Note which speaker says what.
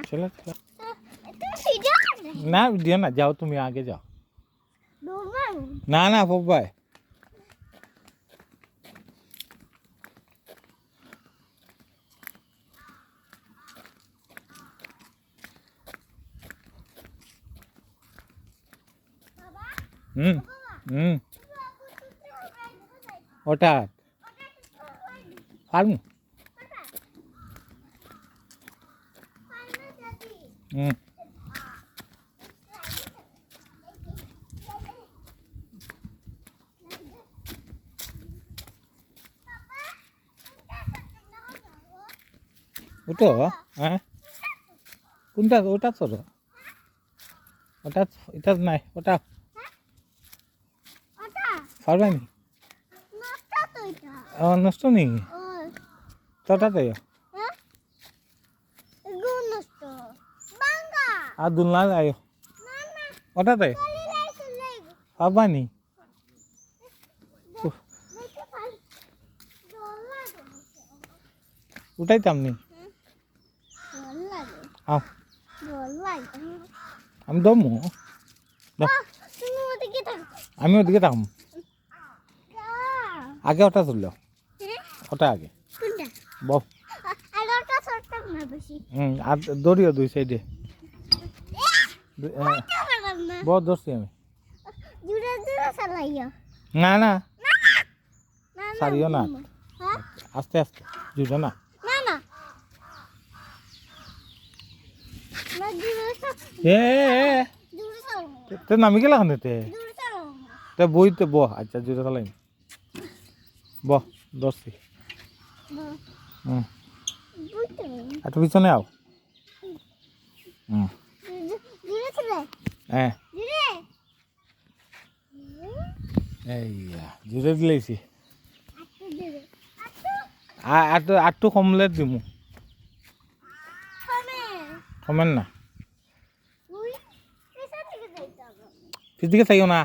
Speaker 1: चलो चलो ना दियो ना जाओ तुम आगे जाओ ना ना बाय ওটা পারমু ওটা হ্যাঁ কোনটা ওটা ছোট ওটা এটা নাই ওটা পারবে নি নষ্ট নেই তোটা তাই আর দুলনা আয়ো ওটা তাই পারবা নি উঠাইতাম নি আও আমি দমু আমি ওদিকে থাকম আগে ওটা তুললো ওটা আগে বউ আর দড়িও দুই সাইডে বহুত ধরছি আমি না না সারিও না আস্তে আস্তে জুড়ে না তে নামি গেলা খানে তে বইতে বহ আচ্ছা জুড়ে চালাই বহ ধরছি একটু পিছনে আও হ্যাঁ জুড়ে দিলেছি আটটু কমলে দিমু কমেন না ফিজিকে চাইও না